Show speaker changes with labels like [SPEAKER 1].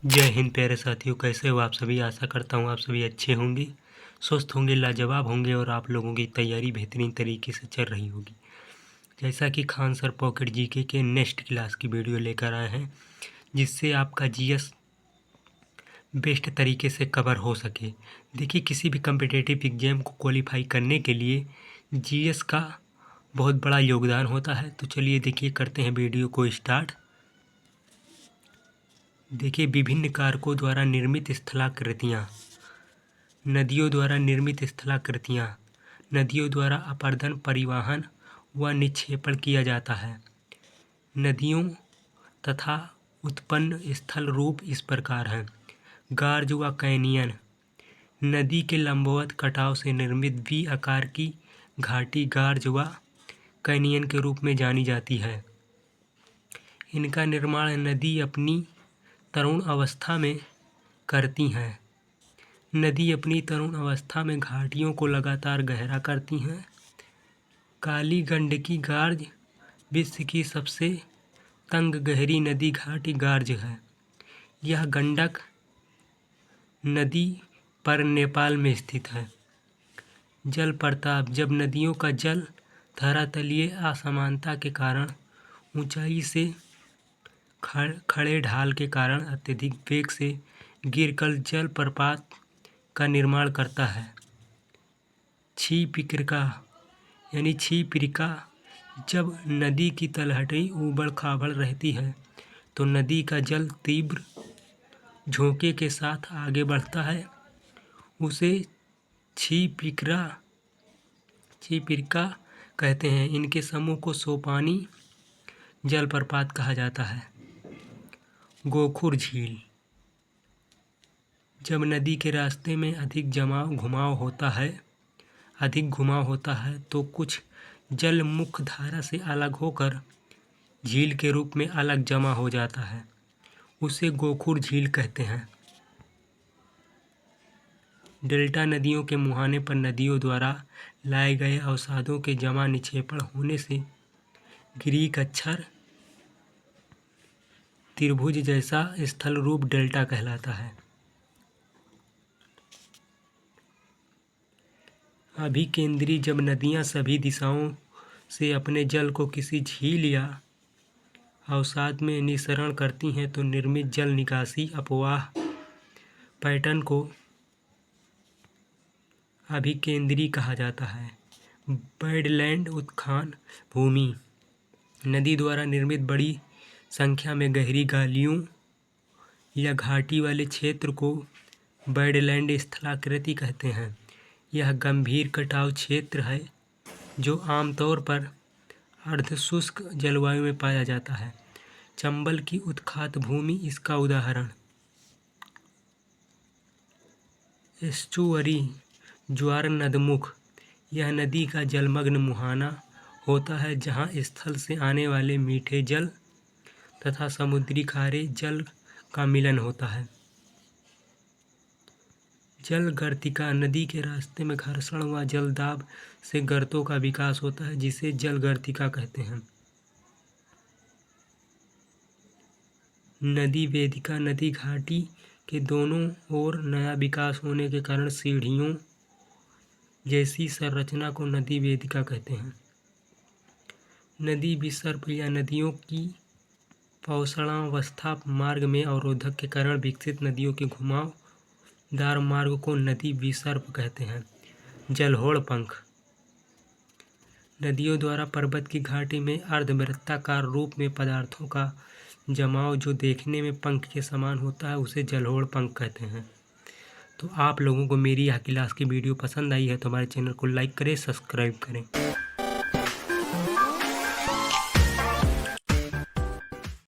[SPEAKER 1] जय हिंद प्यारे साथियों, कैसे हो आप सभी। आशा करता हूँ आप सभी अच्छे होंगे, स्वस्थ होंगे, लाजवाब होंगे और आप लोगों की तैयारी बेहतरीन तरीके से चल रही होगी। जैसा कि खान सर पॉकेट जीके के नेक्स्ट क्लास की वीडियो लेकर आए हैं, जिससे आपका जीएस बेस्ट तरीके से कवर हो सके। देखिए, किसी भी कम्पिटिटिव एग्जाम को क्वालिफाई करने के लिए जीएस का बहुत बड़ा योगदान होता है। तो चलिए देखिए, करते हैं वीडियो को स्टार्ट। देखिए, विभिन्न कारकों द्वारा निर्मित स्थलाकृतियाँ। नदियों द्वारा निर्मित स्थलाकृतियाँ। नदियों द्वारा अपर्दन, परिवहन व निक्षेपण किया जाता है। नदियों तथा उत्पन्न स्थल रूप इस प्रकार हैं। गार्ज व कैनियन। नदी के लंबवत कटाव से निर्मित वी आकार की घाटी गार्ज व कैनियन के रूप में जानी जाती है। इनका निर्माण नदी अपनी तरुण अवस्था में करती हैं। नदी अपनी तरुण अवस्था में घाटियों को लगातार गहरा करती हैं। काली गंडकी गार्ज विश्व की सबसे तंग गहरी नदी घाटी गार्ज है। यह गंडक नदी पर नेपाल में स्थित है। जल प्रताप। जब नदियों का जल धरातलीय असमानता के कारण ऊंचाई से खड़े ढाल के कारण अत्यधिक वेग से गिरकर जल प्रपात का निर्माण करता है। क्षिप्रिका यानी क्षिप्रिका। जब नदी की तलहटी ऊबड़ खाबड़ रहती है तो नदी का जल तीव्र झोंके के साथ आगे बढ़ता है। उसे क्षिप्रिका कहते हैं। इनके समूह को सोपानी जलप्रपात कहा जाता है। गोखुर झील। जब नदी के रास्ते में अधिक घुमाव होता है तो कुछ जल मुख्य धारा से अलग होकर झील के रूप में अलग जमा हो जाता है। उसे गोखुर झील कहते हैं। डेल्टा। नदियों के मुहाने पर नदियों द्वारा लाए गए अवसादों के जमा निक्षेपण होने से ग्रीक अक्षर त्रिभुज जैसा स्थल रूप डेल्टा कहलाता है। अभिकेंद्री। जब नदियां सभी दिशाओं से अपने जल को किसी झील या अवसाद में निःसरण करती हैं तो निर्मित जल निकासी अपवाह पैटर्न को अभिकेंद्री कहा जाता है। बैडलैंड। उत्खान भूमि। नदी द्वारा निर्मित बड़ी संख्या में गहरी गालियों या घाटी वाले क्षेत्र को बैडलैंड स्थलाकृति कहते हैं। यह गंभीर कटाव क्षेत्र है जो आमतौर पर अर्धशुष्क जलवायु में पाया जाता है। चंबल की उत्खात भूमि इसका उदाहरण। एस्चुअरी। ज्वार नदमुख। यह नदी का जलमग्न मुहाना होता है जहाँ स्थल से आने वाले मीठे जल तथा समुद्री खारे जल का मिलन होता है। जल गर्तिका। नदी के रास्ते में घर्षण व जलदाब से गर्तों का विकास होता है जिसे जल गर्तिका कहते हैं। नदी वेदिका। नदी घाटी के दोनों ओर नया विकास होने के कारण सीढ़ियों जैसी संरचना को नदी वेदिका कहते हैं। नदी विसर्प या नदियों की पौषणावस्था मार्ग में अवरोधक के कारण विकसित नदियों के घुमावदार मार्ग को नदी विसर्प कहते हैं। जलोढ़ पंख। नदियों द्वारा पर्वत की घाटी में अर्धवृत्ताकार रूप में पदार्थों का जमाव जो देखने में पंख के समान होता है उसे जलोढ़ पंख कहते हैं। तो आप लोगों को मेरी यह क्लास की वीडियो पसंद आई है तो हमारे चैनल को लाइक करें, सब्सक्राइब करें।